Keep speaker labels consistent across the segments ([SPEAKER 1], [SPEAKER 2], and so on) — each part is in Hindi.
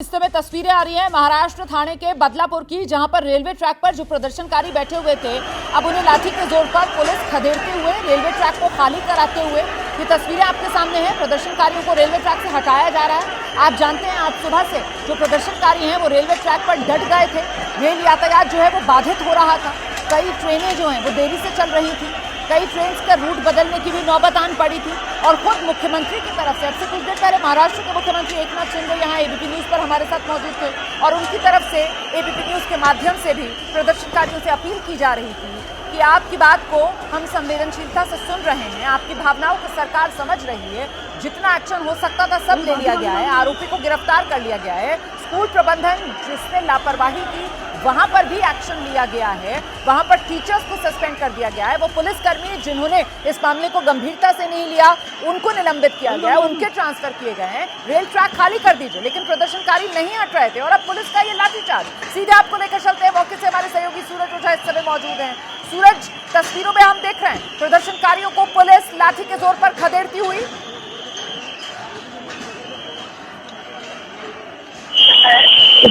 [SPEAKER 1] इस समय तस्वीरें आ रही हैं महाराष्ट्र थाने के बदलापुर की, जहां पर रेलवे ट्रैक पर जो प्रदर्शनकारी बैठे हुए थे, अब उन्हें लाठी के जोर पर पुलिस खदेड़ते हुए रेलवे ट्रैक को खाली कराते हुए ये तस्वीरें आपके सामने हैं। प्रदर्शनकारियों को रेलवे ट्रैक से हटाया जा रहा है। आप जानते हैं आज सुबह से जो प्रदर्शनकारी हैं वो रेलवे ट्रैक पर डट गए थे। रेल यातायात जो है वो बाधित हो रहा था। कई ट्रेनें जो हैं वो देरी से चल रही थी। कई ट्रेन का रूट बदलने की भी नौबत आन पड़ी थी। और खुद मुख्यमंत्री की तरफ से अब से कुछ देर पहले महाराष्ट्र के मुख्यमंत्री एकनाथ शिंदे यहाँ एबीपी न्यूज पर हमारे साथ मौजूद थे और उनकी तरफ से एबीपी न्यूज के माध्यम से भी प्रदर्शनकारियों से अपील की जा रही थी कि आपकी बात को हम संवेदनशीलता से सुन रहे हैं, आपकी भावनाओं को सरकार समझ रही है। जितना एक्शन हो सकता था सब ले लिया गया है। आरोपी को गिरफ्तार कर लिया गया है। स्कूल प्रबंधन जिसने लापरवाही की वहां पर भी एक्शन लिया गया है। वहां पर टीचर्स को सस्पेंड कर दिया गया है। वो पुलिसकर्मी जिन्होंने इस मामले को गंभीरता से नहीं लिया उनको निलंबित किया गया है, उनके ट्रांसफर किए गए हैं। रेल ट्रैक खाली कर दीजिए, लेकिन प्रदर्शनकारी नहीं हट रहे थे और अब पुलिस का ये लाठीचार्ज। सीधे आपको लेकर चलते हैं, मौके से हमारे सहयोगी सूरज ओझा इस समय मौजूद हैं। सूरज, तस्वीरों में हम देख रहे हैं प्रदर्शनकारियों को पुलिस लाठी के जोर पर खदेड़ती हुई।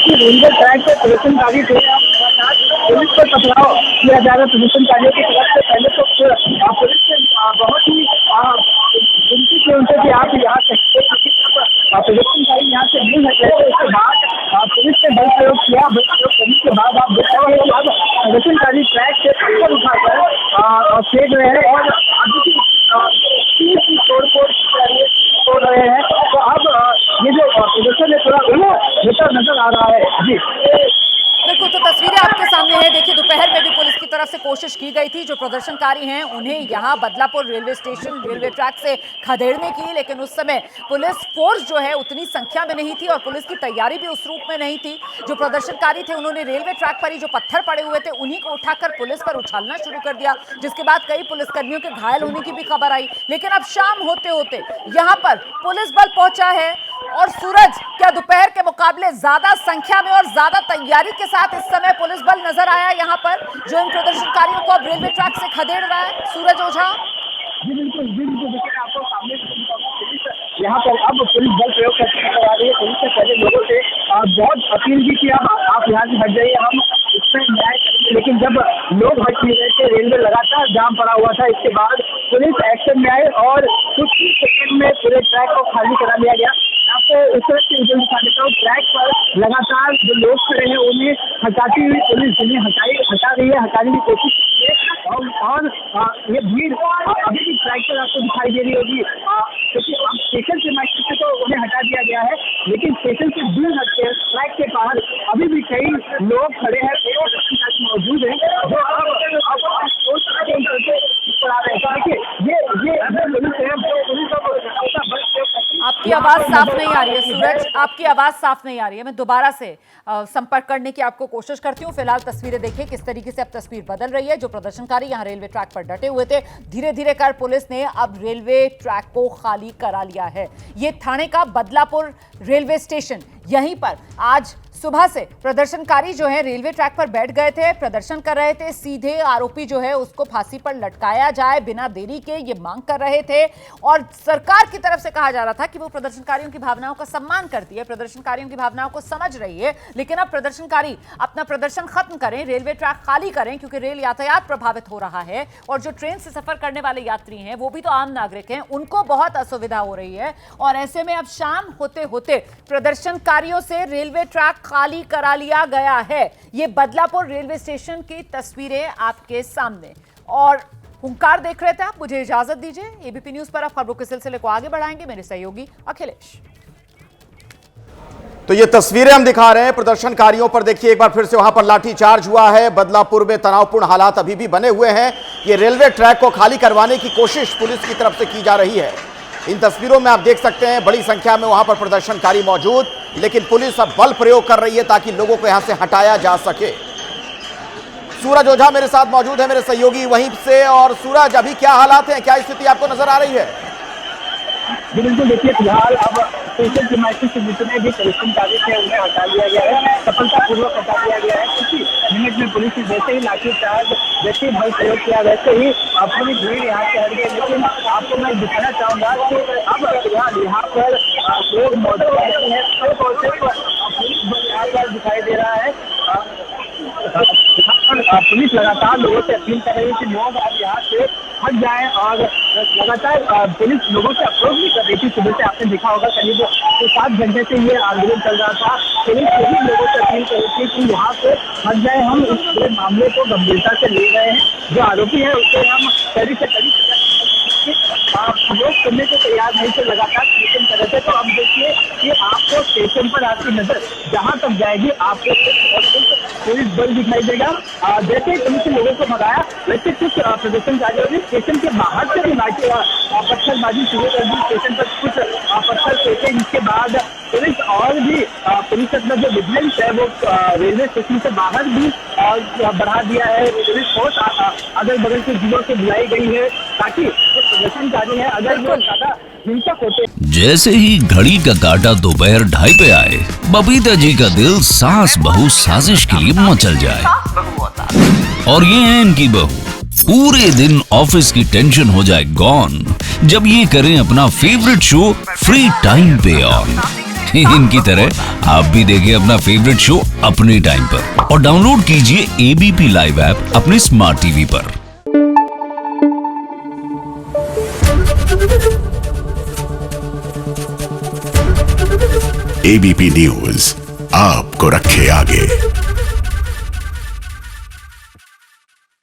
[SPEAKER 2] रेलवे ट्रैक पे प्रदर्शनकारी थे, पुलिस पर पथराव किया जा रहा है प्रदर्शनकारियों की तरफ से। पहले तो पुलिस से बहुत ही विनती की उनसे कि आप यहाँ प्रदर्शनकारी यहाँ से नहीं हटे। उसके बाद पुलिस ने बल प्रयोग किया। बल प्रयोग करने के बाद आप देख रहे हैं अब प्रदर्शनकारी ट्रैक से पत्थर उठाकर फेंक रहे हैं और अभी की तोड़ रहे हैं। तो अब ये जो प्रदर्शन है थोड़ा बेहतर नजर आ रहा है। जी
[SPEAKER 1] बिल्कुल, तो तस्वीरें आपके सामने है। देखिए, दोपहर में भी पुलिस की तरफ से कोशिश की गई थी जो प्रदर्शनकारी हैं उन्हें यहाँ Badlapur railway station railway track से खदेड़ने की, लेकिन उस समय पुलिस फोर्स जो है उतनी संख्या में नहीं थी और पुलिस की तैयारी भी उस रूप में नहीं थी। जो प्रदर्शनकारी थे उन्होंने रेलवे ट्रैक पर ही जो पत्थर पड़े हुए थे उन्हीं को उठाकर पुलिस पर उछालना शुरू कर दिया, जिसके बाद कई पुलिसकर्मियों के घायल होने की भी खबर आई। लेकिन अब शाम होते होते यहाँ पर पुलिस बल पहुंचा है। और सूरज, क्या दोपहर के मुकाबले ज्यादा संख्या में और ज्यादा तैयारी के साथ इस समय पुलिस बल नजर आया यहाँ पर जो इन प्रदर्शनकारियों को अब रेलवे ट्रैक से खदेड़ रहा है? सूरज ओझा
[SPEAKER 2] जी बिल्कुल देखिए, आपको सामने यहाँ पर अब पुलिस बल प्रयोग करके आ रही है। पुलिस ने पहले लोगों से बहुत अपील की कि अब आप यहाँ से हट जाइए, हम इसमें न्याय करेंगे। लेकिन जब लोग हट नहीं रहे थे, रेलवे लगातार जाम पड़ा हुआ था। इसके बाद पुलिस एक्शन में आई और कुछ ही सेकंड में पूरे ट्रैक को खाली करा लिया गया। आपको इस तरह की विजुअल दिखा देता हूँ। ट्रैक पर लगातार जो लोग खड़े हैं उन्हें हटाती हुई पुलिस जिन्हें हटा रही है, हटाने की कोशिश की है। और ये भीड़ अभी भी ट्रैक पर आपको दिखाई दे रही होगी, क्योंकि अब स्टेशन से माइक से तो उन्हें हटा दिया गया है, लेकिन स्टेशन से दूर हटके ट्रैक के बाहर अभी भी कई लोग खड़े हैं, मौजूद हैं जो
[SPEAKER 1] आपकी आवाज साफ नहीं आ रही है। सूरज, आपकी आवाज साफ नहीं आ रही है। मैं दोबारा से संपर्क करने की आपको कोशिश करती हूँ। फिलहाल तस्वीरें देखिए किस तरीके से अब तस्वीर बदल रही है। जो प्रदर्शनकारी यहाँ रेलवे ट्रैक पर डटे हुए थे, धीरे धीरे कर पुलिस ने अब रेलवे ट्रैक को खाली करा लिया है। ये थाने का बदलापुर रेलवे स्टेशन, यहीं पर आज सुबह से प्रदर्शनकारी जो है रेलवे ट्रैक पर बैठ गए थे, प्रदर्शन कर रहे थे। सीधे आरोपी जो है उसको फांसी पर लटकाया जाए बिना देरी के, ये मांग कर रहे थे। और सरकार की तरफ से कहा जा रहा था कि वो प्रदर्शनकारियों की भावनाओं का सम्मान करती है, प्रदर्शनकारियों की भावनाओं को समझ रही है। लेकिन अब प्रदर्शनकारी अपना प्रदर्शन खत्म करें, रेलवे ट्रैक खाली करें, क्योंकि रेल यातायात प्रभावित हो रहा है। और जो ट्रेन से सफर करने वाले यात्री हैं वो भी तो आम नागरिक हैं, उनको बहुत असुविधा हो रही है। और ऐसे में अब शाम होते होते प्रदर्शनकारियों से रेलवे ट्रैक खाली करा लिया गया है। ये बदलापुर रेलवे स्टेशन की तस्वीरें आपके सामने। और हुंकार देख रहे थे आप, मुझे इजाजत दीजिए। एबीपी न्यूज पर आप खबरों के सिलसिले को आगे बढ़ाएंगे मेरे सहयोगी अखिलेश।
[SPEAKER 3] तो ये तस्वीरें हम दिखा रहे हैं प्रदर्शनकारियों पर। देखिए एक बार फिर से वहां पर लाठीचार्ज हुआ है। बदलापुर में तनावपूर्ण हालात अभी भी बने हुए हैं। ये रेलवे ट्रैक को खाली करवाने की कोशिश पुलिस की तरफ से की जा रही है। इन तस्वीरों में आप देख सकते हैं बड़ी संख्या में वहां पर प्रदर्शनकारी मौजूद, लेकिन पुलिस अब बल प्रयोग कर रही है ताकि लोगों को यहां से हटाया जा सके। सूरज ओझा मेरे साथ मौजूद है, मेरे सहयोगी वहीं से। और सूरज, अभी क्या हालात हैं, क्या स्थिति आपको नजर आ रही है?
[SPEAKER 2] बिल्कुल देखिए फिलहाल अब स्पेशल प्रीमाइसेस से जितने भी प्रदर्शनकारी थे उन्हें हटा लिया गया है, सफलतापूर्वक हटा लिया गया है। कुछ मिनट में पुलिस ने जैसे ही लाठीचार्ज, जैसे ही बल प्रयोग किया, वैसे ही पूरी भीड़ यहाँ से हट गई। लेकिन आपको मैं दिखाना चाहूंगा कि अब फिलहाल यहाँ पर लोग मौजूद हैं, सिर्फ और सिर्फ पुलिस बल यहाँ पर दिखाई दे रहा है। पुलिस लगातार लोगों से अपील कर रही है कि लोग अब यहाँ से हट जाएं और लगातार पुलिस लोगों से अप्रोच भी कर रही थी। सुबह से आपने देखा होगा करीब 7 घंटे से ये आंदोलन चल रहा था। पुलिस सभी लोगों से अपील कर रही थी कि यहाँ से हट जाए, हम इस पूरे मामले को गंभीरता से ले रहे हैं। जो आरोपी है उससे हम कड़ी से कड़ी लोग करने को तैयार नहीं थे, लगातार स्टेशन कर रहे थे। तो अब देखिए कि आपको स्टेशन पर आपकी नजर जहां तक जाएगी आपको पुलिस बल दिखाई देगा। जैसे ही पुलिस ने लोगों को भगाया, वैसे कुछ प्रदर्शनकारियों ने स्टेशन के बाहर से भी लाठी पत्थरबाजी शुरू कर दी। स्टेशन पर कुछ पत्थर फेंके, जिसके बाद पुलिस और भी पुलिस अपना जो विजिलेंस है वो रेलवे स्टेशन से बाहर भी बढ़ा दिया है। पुलिस फोर्स अगल बगल के जिलों से बुलाई गई है ताकि जो प्रदर्शनकारी है अगर वो ज्यादा हिंसक होते।
[SPEAKER 4] जैसे ही घड़ी का काटा दोपहर 2:30 पे आए, बबीता जी का दिल सास बहू साजिश के लिए मचल जाए। और ये है इनकी बहू, पूरे दिन ऑफिस की टेंशन हो जाए गॉन जब ये करें अपना फेवरेट शो फ्री टाइम पे ऑन। इनकी तरह आप भी देखिए अपना फेवरेट शो अपने टाइम पर और डाउनलोड कीजिए एबीपी लाइव ऐप अपने स्मार्ट टीवी पर।
[SPEAKER 5] एबीपी न्यूज आपको रखे आगे।